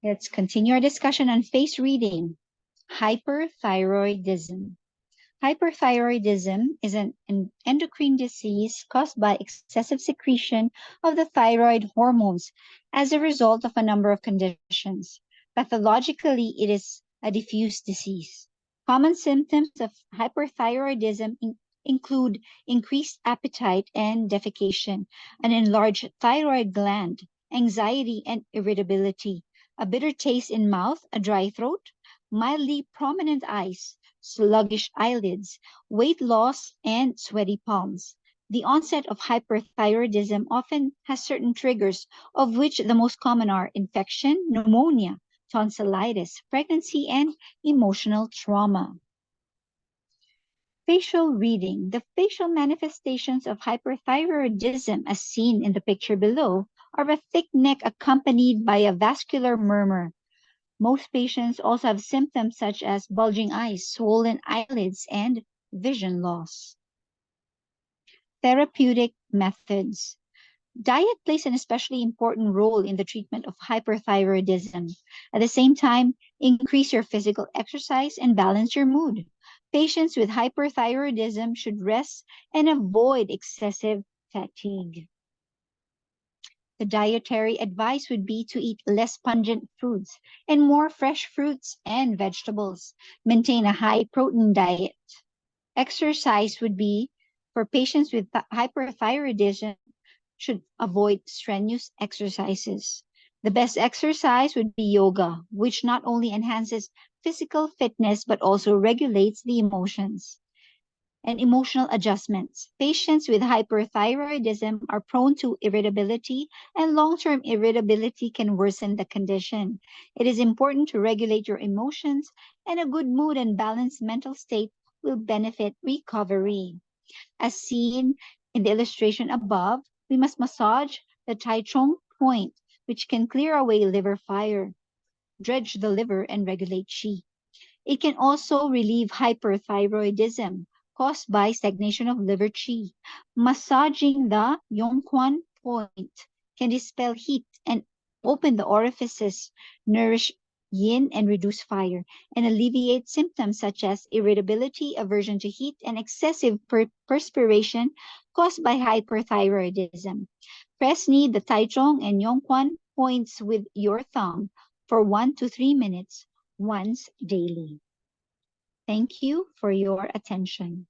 Let's continue our discussion on face reading. Hyperthyroidism. Hyperthyroidism is an endocrine disease caused by excessive secretion of the thyroid hormones as a result of a number of conditions. Pathologically, it is a diffuse disease. Common symptoms of hyperthyroidism include increased appetite and defecation, an enlarged thyroid gland, anxiety and irritability, a bitter taste in mouth, a dry throat, mildly prominent eyes, sluggish eyelids, weight loss, and sweaty palms. The onset of hyperthyroidism often has certain triggers, of which the most common are infection, pneumonia, tonsillitis, pregnancy, and emotional trauma. Facial reading. The facial manifestations of hyperthyroidism, as seen in the picture below, are a thick neck accompanied by a vascular murmur. Most patients also have symptoms such as bulging eyes, swollen eyelids, and vision loss. Therapeutic methods. Diet plays an especially important role in the treatment of hyperthyroidism. At the same time, increase your physical exercise and balance your mood. Patients with hyperthyroidism should rest and avoid excessive fatigue. The dietary advice would be to eat less pungent foods and more fresh fruits and vegetables. Maintain a high protein diet. Exercise would be for patients with hyperthyroidism should avoid strenuous exercises. The best exercise would be yoga, which not only enhances physical fitness but also regulates the emotions. And emotional adjustments. Patients with hyperthyroidism are prone to irritability, and long-term irritability can worsen the condition. It is important to regulate your emotions, and a good mood and balanced mental state will benefit recovery. As seen in the illustration above, we must massage the Taichung point, which can clear away liver fire, dredge the liver, and regulate qi. It can also relieve hyperthyroidism caused by stagnation of liver qi. Massaging the Yongquan point can dispel heat and open the orifices, nourish yin and reduce fire, and alleviate symptoms such as irritability, aversion to heat, and excessive perspiration caused by hyperthyroidism. Press knead the Taichung and Yongquan points with your thumb for 1 to 3 minutes once daily. Thank you for your attention.